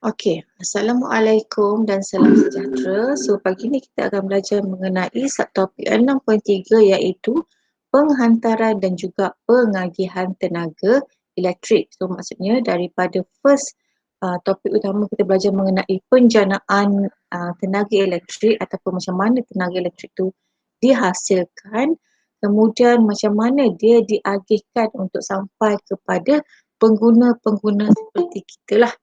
Okey, Assalamualaikum dan salam sejahtera. So pagi ni kita akan belajar mengenai subtopik 6.3 iaitu penghantaran dan juga pengagihan tenaga elektrik. So maksudnya daripada first topik utama kita belajar mengenai penjanaan tenaga elektrik ataupun macam mana tenaga elektrik tu dihasilkan, kemudian macam mana dia diagihkan untuk sampai kepada pengguna-pengguna seperti kita lah.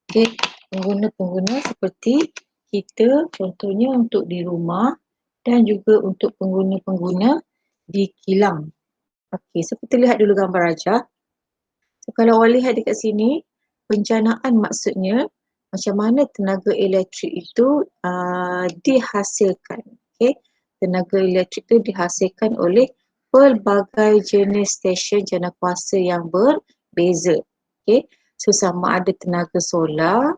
Okey, pengguna-pengguna seperti kita, contohnya untuk di rumah dan juga untuk pengguna-pengguna di kilang. Okey, so kita lihat dulu gambar rajah. So kalau awak lihat dekat sini, penjanaan maksudnya macam mana tenaga elektrik itu dihasilkan. Okey, tenaga elektrik itu dihasilkan oleh pelbagai jenis stesen janakuasa yang berbeza. Okey, so sama ada tenaga solar,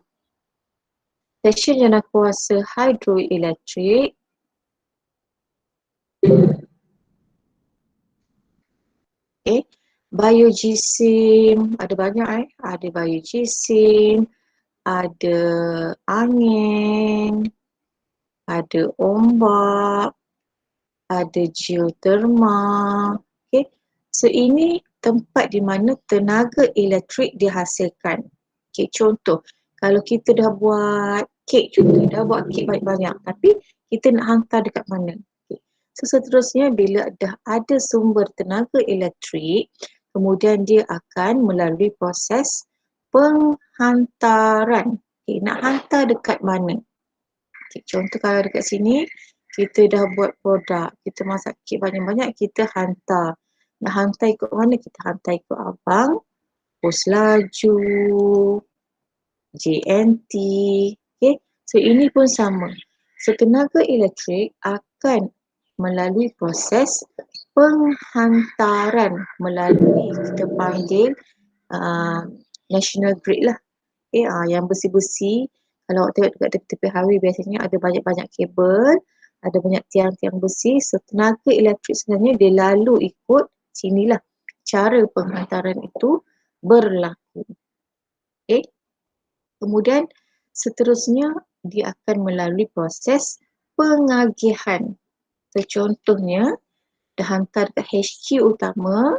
stesen janakuasa hidroelektrik, biogesim, ada banyak ada biogesim, ada angin, ada ombak, ada geothermal. Okay. So ini tempat di mana tenaga elektrik dihasilkan. Okay, contoh, kalau kita dah buat kek, contoh, dah buat kek banyak-banyak, tapi kita nak hantar dekat mana? Okay. So seterusnya bila dah ada sumber tenaga elektrik, kemudian dia akan melalui proses penghantaran. Okay, nak hantar dekat mana? Okay, contoh kalau dekat sini, kita dah buat produk, kita masak kek banyak-banyak, kita hantar. Nak hantar ikut mana? Kita hantar ikut Abang, Pos Laju, JNT. Okay, so ini pun sama. So tenaga elektrik akan melalui proses penghantaran melalui kita panggil national grid lah. Okay, yang besi-besi, kalau awak tengok dekat tepi-tepi highway biasanya ada banyak-banyak kabel, ada banyak tiang-tiang besi. So tenaga elektrik sebenarnya dia lalu ikut sinilah cara penghantaran itu berlaku. Okay. Kemudian seterusnya dia akan melalui proses pengagihan. So contohnya dah hantar ke HQ utama.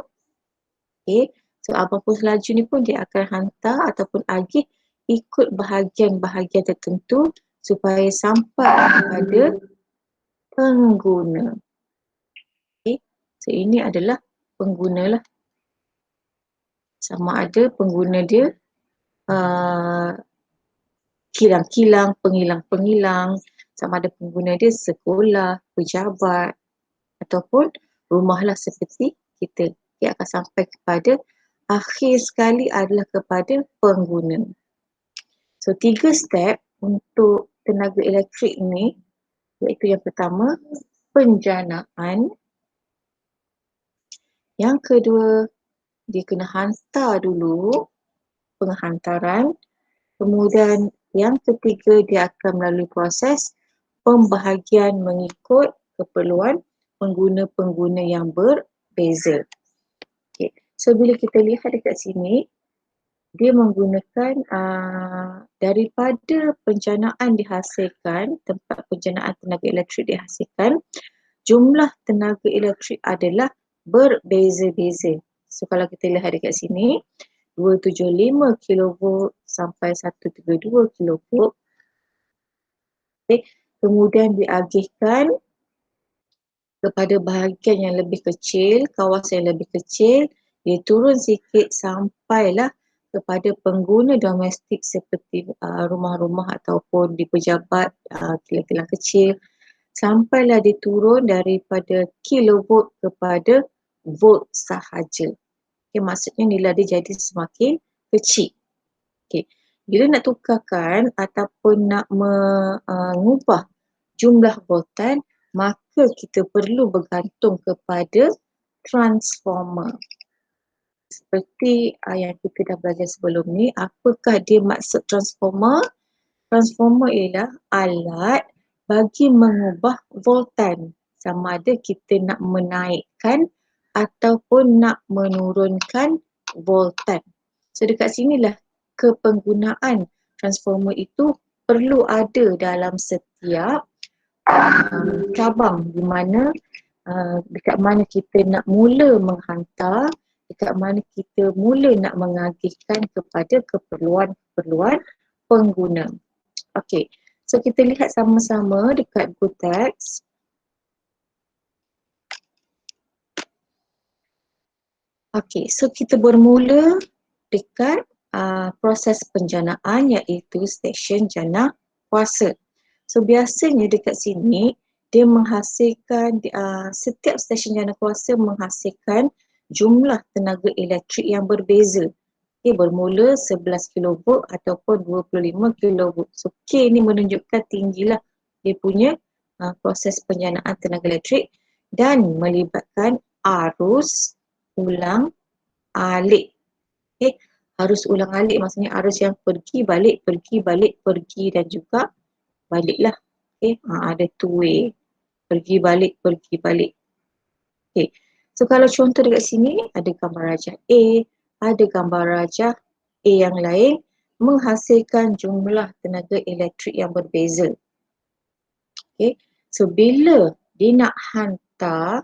Okay. So Abang Pos Laju ni pun dia akan hantar ataupun agih ikut bahagian-bahagian tertentu supaya sampai kepada pengguna. Okay. So ini adalah pengguna lah. Sama ada pengguna dia kilang-kilang, pengilang-pengilang, sama ada pengguna dia sekolah, pejabat ataupun rumah lah seperti kita. Dia akan sampai kepada akhir sekali adalah kepada pengguna. So 3 step untuk tenaga elektrik ni, iaitu yang pertama penjanaan, yang kedua dia kena hantar dulu, penghantaran, kemudian yang ketiga dia akan melalui proses pembahagian mengikut keperluan pengguna-pengguna yang berbeza. Okay. So bila kita lihat dekat sini, dia menggunakan daripada penjanaan dihasilkan, tempat penjanaan tenaga elektrik dihasilkan, jumlah tenaga elektrik adalah berbeza-beza. So kalau kita lihat dekat sini, 275 kV sampai 132 kV. Okay. Kemudian diagihkan kepada bahagian yang lebih kecil, kawasan yang lebih kecil, dia turun sikit sampailah kepada pengguna domestik seperti rumah-rumah ataupun di pejabat, kilang-kilang kecil, sampailah dia turun daripada kilovolt kepada volt sahaja. Okay, maksudnya nilai dia jadi semakin kecil. Okay. Bila nak tukarkan ataupun nak mengubah jumlah voltan, maka kita perlu bergantung kepada transformer. Seperti yang kita dah belajar sebelum ni, apakah dia maksud transformer? Transformer ialah alat bagi mengubah voltan. Sama ada kita nak menaikkan ataupun nak menurunkan voltan. So dekat sinilah kepenggunaan transformer itu perlu ada dalam setiap cabang, di mana dekat mana kita nak mula menghantar, dekat mana kita mula nak mengagihkan kepada keperluan-keperluan pengguna. Okey, so kita lihat sama-sama dekat buku teks. Okey, so kita bermula dekat proses penjanaan iaitu stesen jana kuasa. So biasanya dekat sini dia menghasilkan, setiap stesen jana kuasa menghasilkan jumlah tenaga elektrik yang berbeza. Okay, bermula 11 kV ataupun 25 kV. So K ni menunjukkan tinggilah dia punya proses penjanaan tenaga elektrik dan melibatkan arus ulang alik. Okay, arus ulang alik maksudnya arus yang pergi balik dan juga baliklah. Okay, ada two way, pergi balik. Okay, so kalau contoh dekat sini ada gambar rajah A, ada gambar rajah A yang lain menghasilkan jumlah tenaga elektrik yang berbeza. Okay, so bila dia nak hantar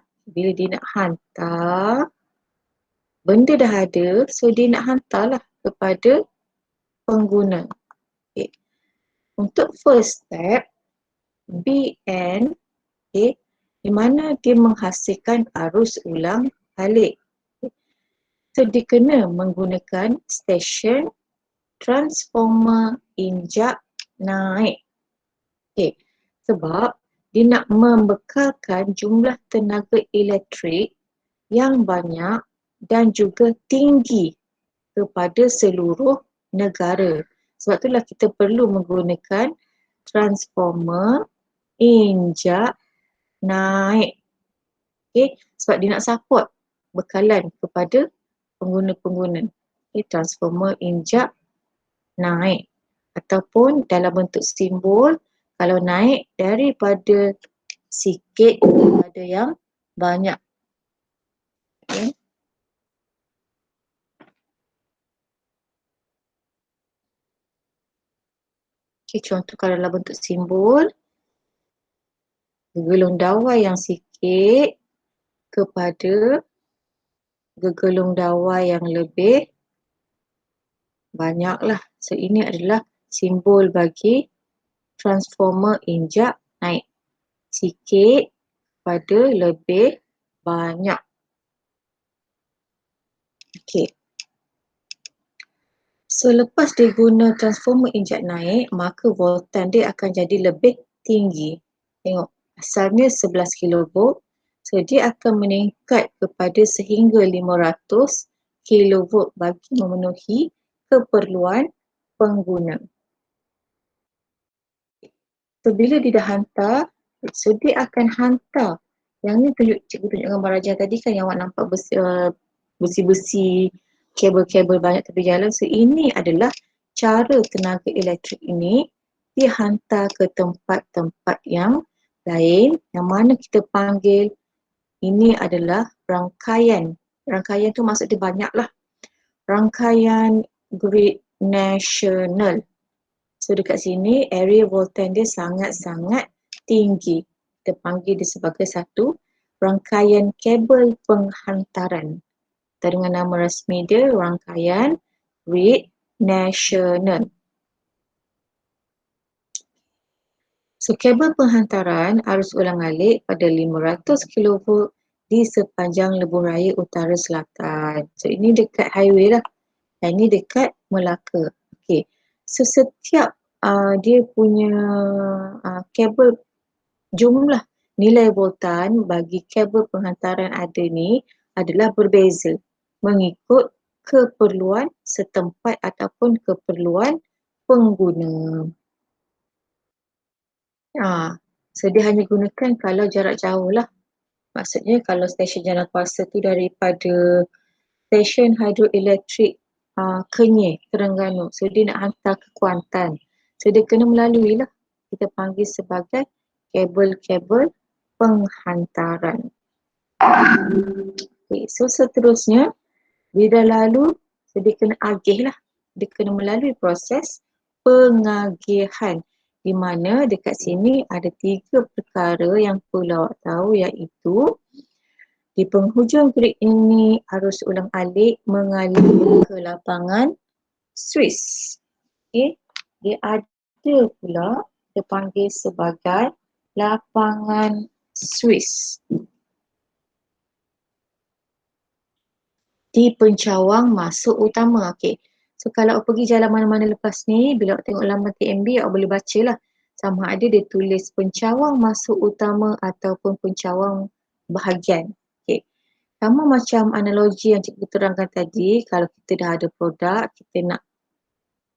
benda dah ada, so dia nak hantarlah kepada pengguna. Okay. Untuk first step, BN, okay, di mana dia menghasilkan arus ulang alik. Okay. So dia kena menggunakan stesen transformer injak naik. Okay. Sebab dia nak membekalkan jumlah tenaga elektrik yang banyak dan juga tinggi kepada seluruh negara. Sebab itulah kita perlu menggunakan transformer injak naik. Okay? Sebab dia nak support bekalan kepada pengguna-pengguna. Okay? Transformer injak naik. Ataupun dalam bentuk simbol, kalau naik daripada sikit kepada yang banyak. Okay? Okay, contoh kalau dalam bentuk simbol, gegelung dawai yang sikit kepada gegelung dawai yang lebih banyaklah. So ini adalah simbol bagi transformer injak naik. Sikit pada lebih banyak. Okay. So lepas dia guna transformer injak naik, maka voltan dia akan jadi lebih tinggi. Tengok, asalnya 11 kV, so dia akan meningkat kepada sehingga 500 kV bagi memenuhi keperluan pengguna. So bila dia dah hantar, so dia akan hantar. Yang ni cikgu tunjuk gambar rajah tadi kan yang awak nampak besi-besi, kabel-kabel banyak tepi jalan. So ini adalah cara tenaga elektrik ini dihantar ke tempat-tempat yang lain, yang mana kita panggil ini adalah rangkaian. Rangkaian tu maksud dia banyak lah. Rangkaian grid nasional. So dekat sini area voltan dia sangat-sangat tinggi. Kita panggil dia sebagai satu rangkaian kabel penghantaran. Atau dengan nama rasmi dia rangkaian grid nasional. So kabel penghantaran arus ulang alik pada 500 kV di sepanjang lebuh raya utara selatan. So ini dekat highway lah. Dan ini dekat Melaka. Okay. So setiap dia punya kabel, jumlah nilai voltan bagi kabel penghantaran ada ni adalah berbeza mengikut keperluan setempat ataupun keperluan pengguna. So dia hanya gunakan kalau jarak jauh lah. Maksudnya kalau stesen jana kuasa tu daripada stesen hidroelektrik Kenyir, Terengganu. So dia nak hantar ke Kuantan. So dia kena melalui lah. Kita panggil sebagai kabel-kabel penghantaran. Okay, so seterusnya dia dah lalu, so dia kena agih lah. dia kena melalui proses pengagihan, di mana dekat sini ada 3 perkara yang perlu awak tahu, iaitu di penghujung grid ini arus ulang alik mengalir ke lapangan Swiss. Okey, dia ada pula dipanggil sebagai lapangan Swiss di pencawang masuk utama. Okey. So kalau awak pergi jalan mana-mana lepas ni, bila awak tengok laman TMB, awak boleh baca lah sama ada dia tulis pencawang masuk utama ataupun pencawang bahagian. Okey. Sama macam analogi yang cikgu terangkan tadi, kalau kita dah ada produk, kita nak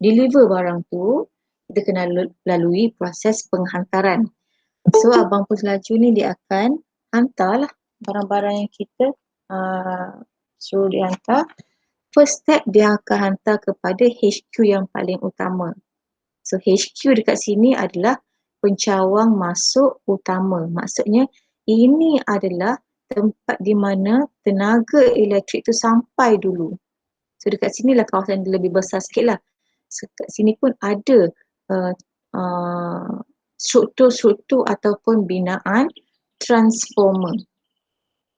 deliver barang tu, kita kena lalui proses penghantaran. So Abang Pus Laju ni dia akan hantarlah barang-barang yang kita suruh dihantar. First step dia akan hantar kepada HQ yang paling utama. So HQ dekat sini adalah pencawang masuk utama. Maksudnya ini adalah tempat di mana tenaga elektrik tu sampai dulu. So dekat sinilah kawasan dia lebih besar sikit lah. So, kat sini pun ada struktur-struktur ataupun binaan transformer.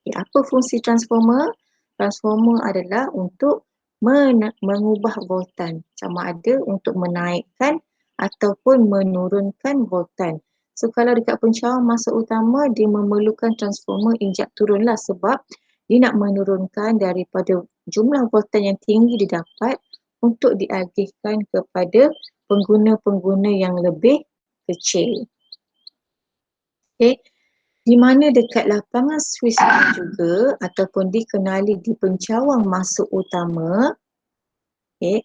Okay, apa fungsi transformer? Transformer adalah untuk mengubah voltan, sama ada untuk menaikkan ataupun menurunkan voltan. So kalau dekat pencawang masuk utama, dia memerlukan transformer injak turun lah, sebab dia nak menurunkan daripada jumlah voltan yang tinggi didapat untuk diagihkan kepada pengguna-pengguna yang lebih kecil. Okay. Di mana dekat lapangan Swiss ini juga ataupun dikenali di pencawang masuk utama, okay,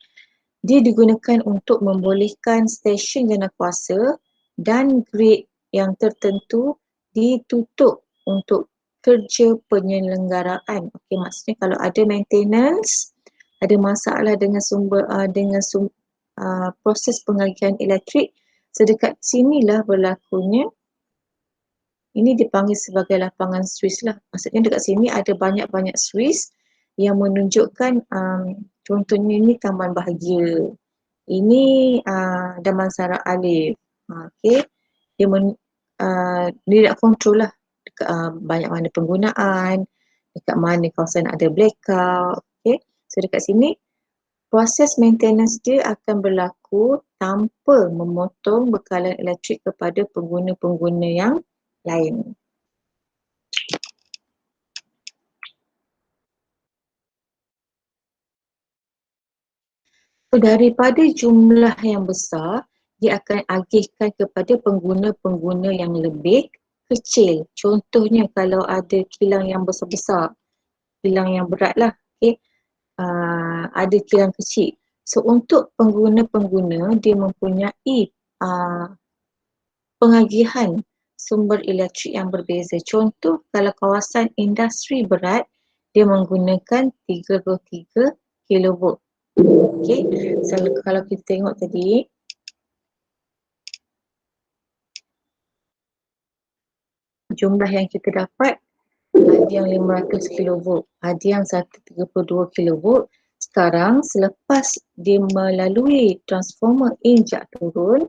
dia digunakan untuk membolehkan stesen janakuasa dan grid yang tertentu ditutup untuk kerja penyelenggaraan. Okay, maksudnya kalau ada maintenance, ada masalah dengan proses pengagihan elektrik, sedekat sinilah berlakunya. Ini dipanggil sebagai lapangan Swiss lah. Maksudnya dekat sini ada banyak-banyak Swiss yang menunjukkan contohnya ini taman bahagia. Ini Damansara Alif. Okay. Dia nak kontrol lah dekat, banyak mana penggunaan, dekat mana kawasan ada blackout. Okay. So dekat sini proses maintenance dia akan berlaku tanpa memotong bekalan elektrik kepada pengguna-pengguna yang lain. So, daripada jumlah yang besar, dia akan agihkan kepada pengguna-pengguna yang lebih kecil. Contohnya kalau ada kilang yang besar-besar, kilang yang berat lah, okay? Ada kilang kecil. So untuk pengguna-pengguna, dia mempunyai pengagihan sumber elektrik yang berbeza. Contoh kalau kawasan industri berat, dia menggunakan 33 kilovolt. Okay, so kalau kita tengok tadi, jumlah yang kita dapat ada yang 500 kilovolt, ada yang 132 kilovolt. Sekarang selepas dia melalui transformer injak turun,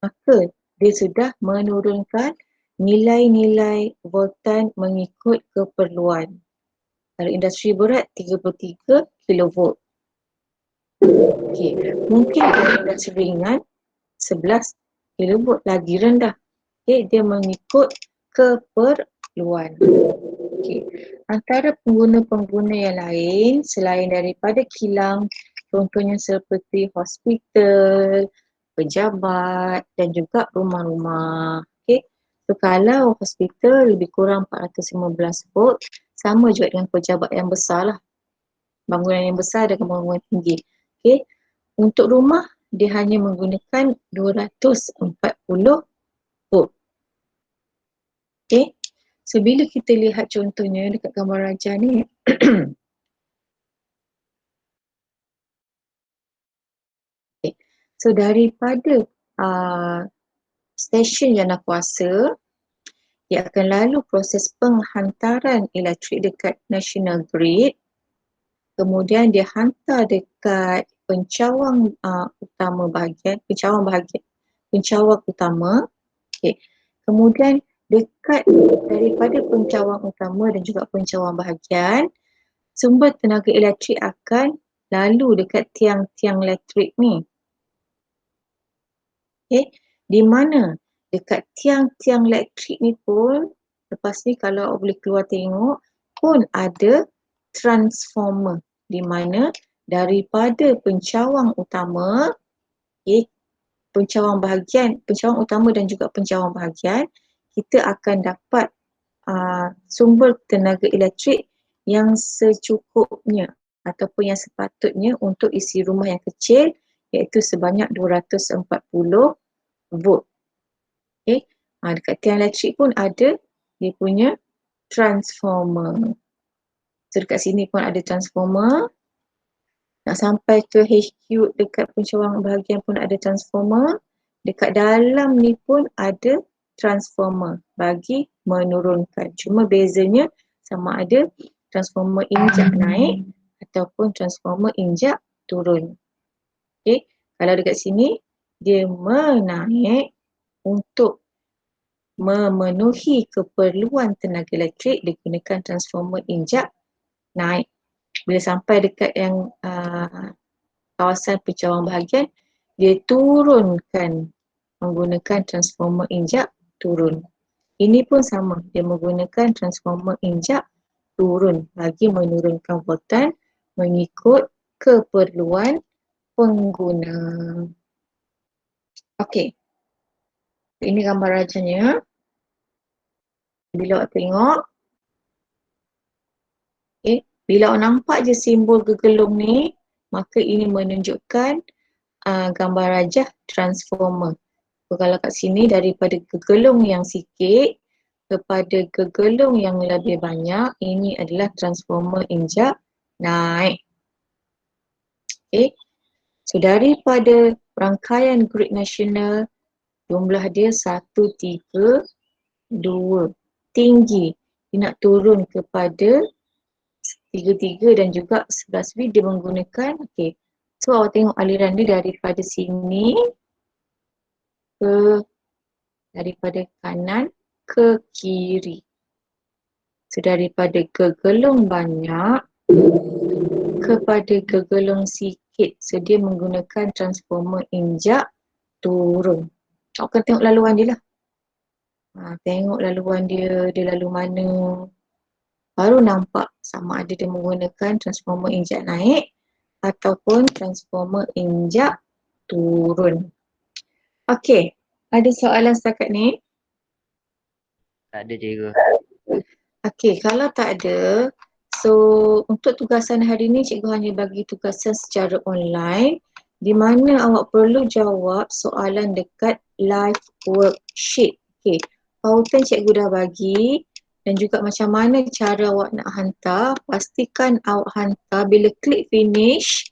maka dia sudah menurunkan nilai-nilai voltan mengikut keperluan. Kalau industri berat 33 kilovolt. Okey, mungkin kalau industri ringan 11 kilovolt, lagi rendah. Okey, dia mengikut keperluan. Okey, antara pengguna-pengguna yang lain selain daripada kilang, contohnya seperti hospital, pejabat dan juga rumah-rumah. Okey. So kalau hospital lebih kurang 415 volt, sama juga dengan pejabat yang besar lah. Bangunan yang besar dan bangunan tinggi. Okey. Untuk rumah dia hanya menggunakan 240 volt. Okey. So bila kita lihat contohnya dekat gambar raja ni okay. So daripada stesen janakuasa, dia akan lalu proses penghantaran elektrik dekat national grid, kemudian dia hantar dekat pencawang utama bahagian, pencawang utama. Okey. Kemudian dekat daripada pencawang utama dan juga pencawang bahagian, sumber tenaga elektrik akan lalu dekat tiang-tiang elektrik ni. Okey, di mana dekat tiang-tiang elektrik ni pun, lepas ni kalau awak boleh keluar tengok, pun ada transformer di mana daripada pencawang utama, okey, pencawang utama dan juga pencawang bahagian, kita akan dapat sumber tenaga elektrik yang secukupnya ataupun yang sepatutnya untuk isi rumah yang kecil, iaitu sebanyak 240 volt. Okay. Dekat tiang elektrik pun ada dia punya transformer. So dekat sini pun ada transformer. Nak sampai ke HQ dekat pencawang bahagian pun ada transformer. Dekat dalam ni pun ada transformer bagi menurunkan. Cuma bezanya sama ada transformer injak naik ataupun transformer injak turun. Okay. Kalau dekat sini dia menaik untuk memenuhi keperluan tenaga elektrik, digunakan transformer injak naik. Bila sampai dekat yang kawasan pencawang bahagian, dia turunkan menggunakan transformer injak turun. Ini pun sama, dia menggunakan transformer injak turun bagi menurunkan voltan mengikut keperluan pengguna. Okey. Ini gambar rajanya. Bila awak tengok, bila awak nampak je simbol gegelung ni, maka ini menunjukkan gambar rajah transformer. So, kalau kat sini daripada gegelung yang sikit kepada gegelung yang lebih banyak, ini adalah transformer injak naik. Okay. So daripada rangkaian grid nasional, jumlah dia 132, tinggi. Dia nak turun kepada 33 dan juga 11V dia menggunakan, okay. So awak tengok aliran dia daripada sini ke, daripada kanan ke kiri. So daripada gegelung banyak kepada gegelung sikit. So dia menggunakan transformer injak turun. Awak kena tengok laluan dia lah. Tengok laluan dia lalu mana. Baru nampak sama ada dia menggunakan transformer injak naik ataupun transformer injak turun. Okey, ada soalan setakat ni? Tak ada, cikgu. Okey, kalau tak ada, so untuk tugasan hari ni cikgu hanya bagi tugasan secara online di mana awak perlu jawab soalan dekat live worksheet. Okey, pautan cikgu dah bagi dan juga macam mana cara awak nak hantar. Pastikan awak hantar bila klik finish,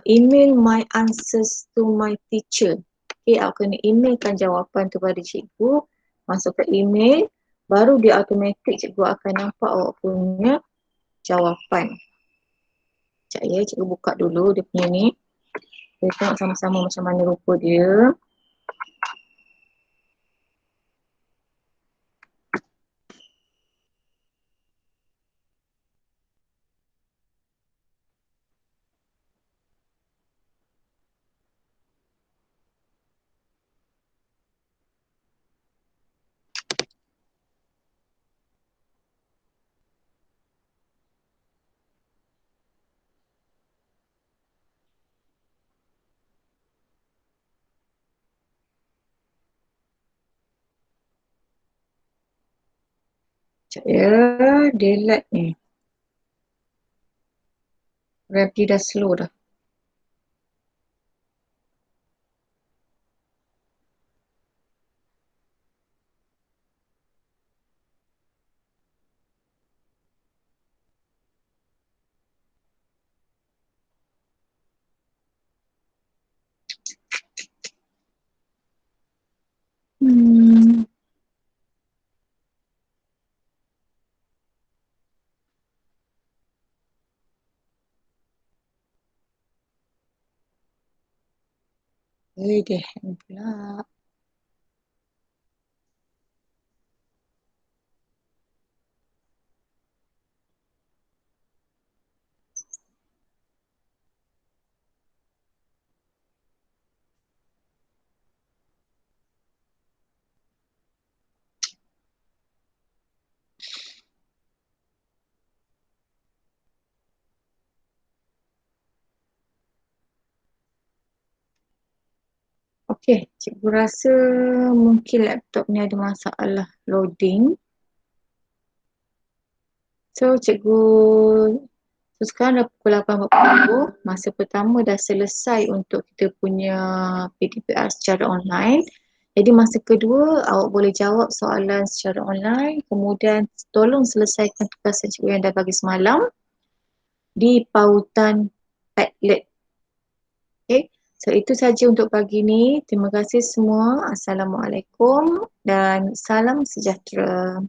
email my answers to my teacher. Okey, awak kena emailkan jawapan tu pada cikgu, masuk ke email. Baru dia automatik cikgu akan nampak awak punya jawapan. Sekejap ya, cikgu buka dulu dia punya ni. Kita tengok sama-sama macam mana rupa dia. Sekejap ya, dia lag ni. Rap dia dah slow dah. Dia hang pula. Okey, cikgu rasa mungkin laptop ni ada masalah loading. So, sekarang dah pukul 8.40, masa pertama dah selesai untuk kita punya PDPR secara online. Jadi masa kedua, awak boleh jawab soalan secara online, kemudian tolong selesaikan tugasan cikgu yang dah bagi semalam di pautan Padlet. Okay, so itu saja untuk pagi ni. Terima kasih semua. Assalamualaikum dan salam sejahtera.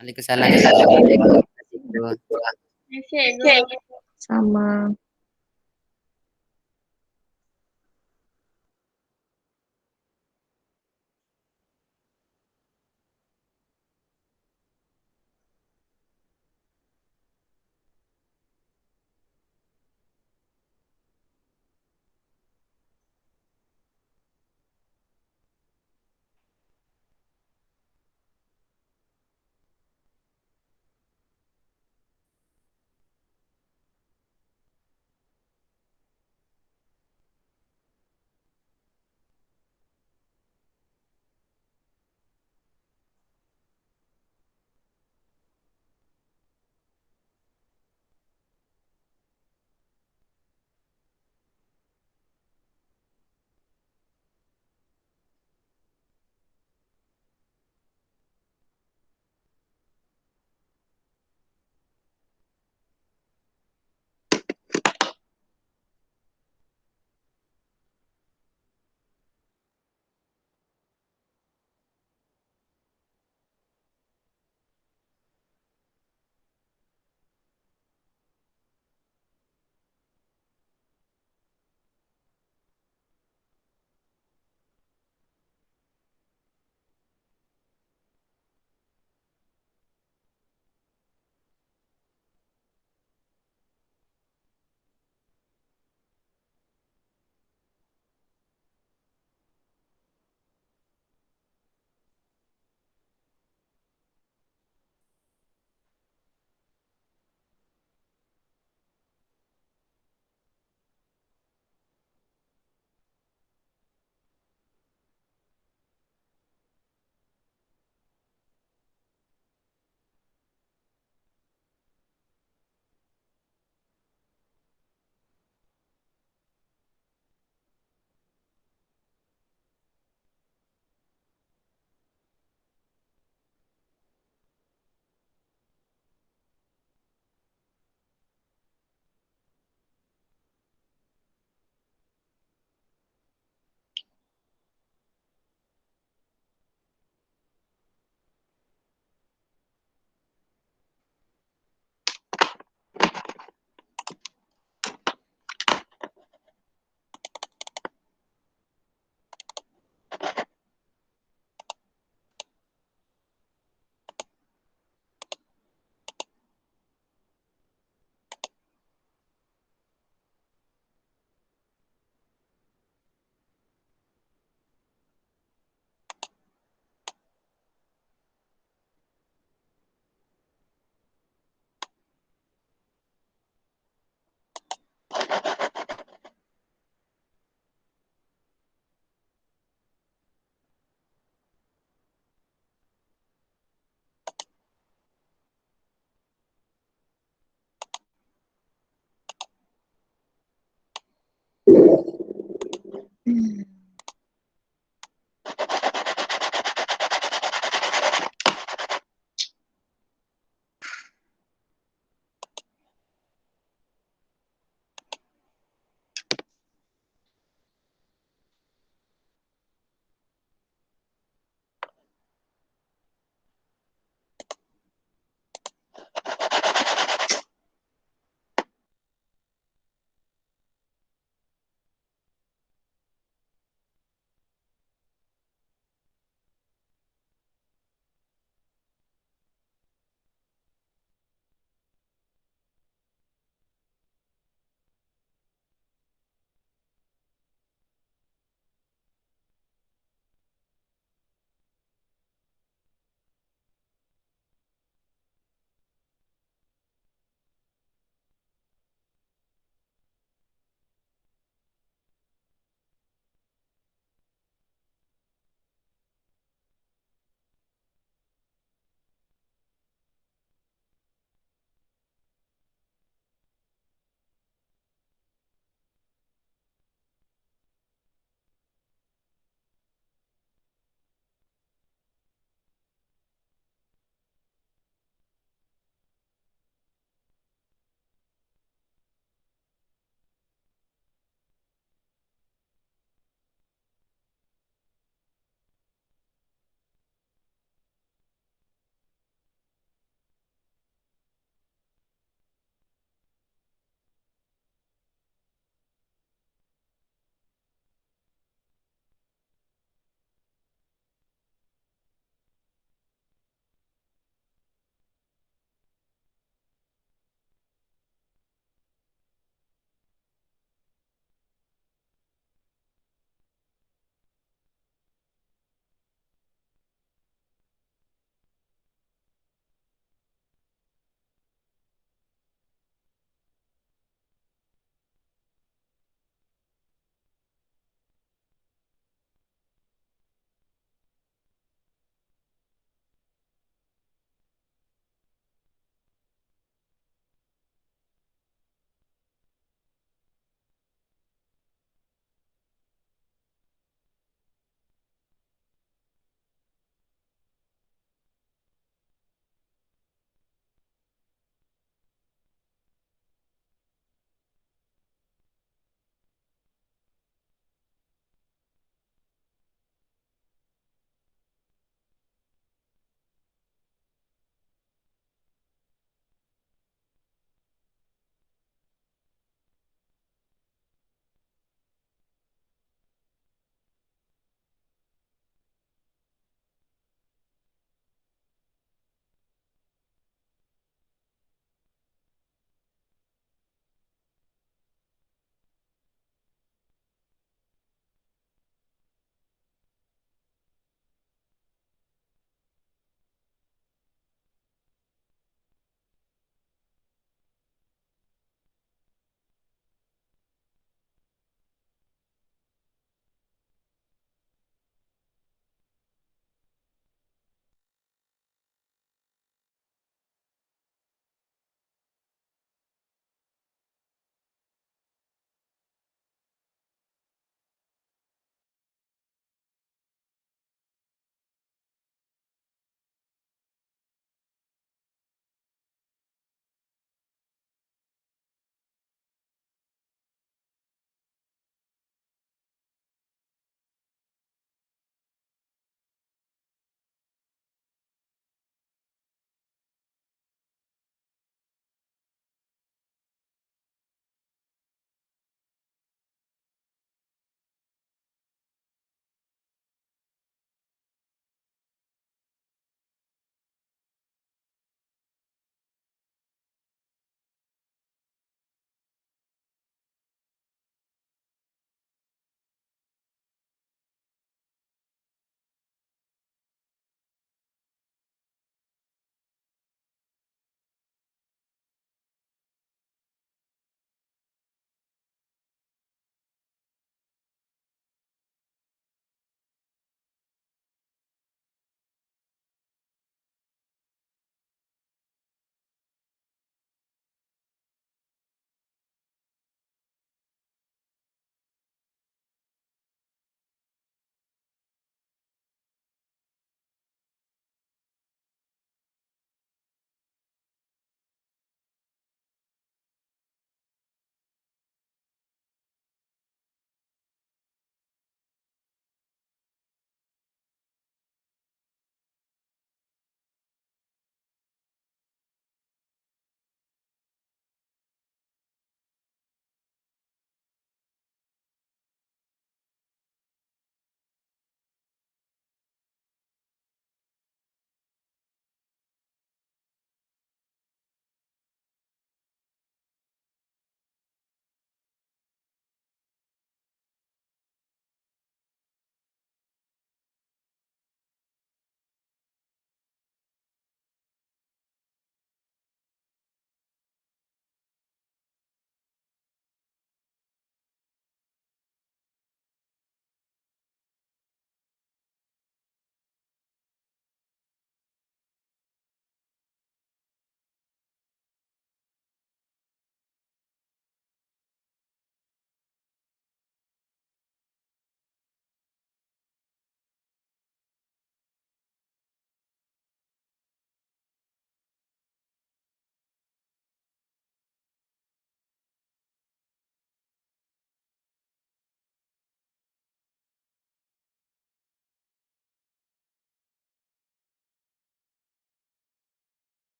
Waalaikumsalam cikgu. Terima kasih cikgu. Terima kasih, Cikgu. Sama.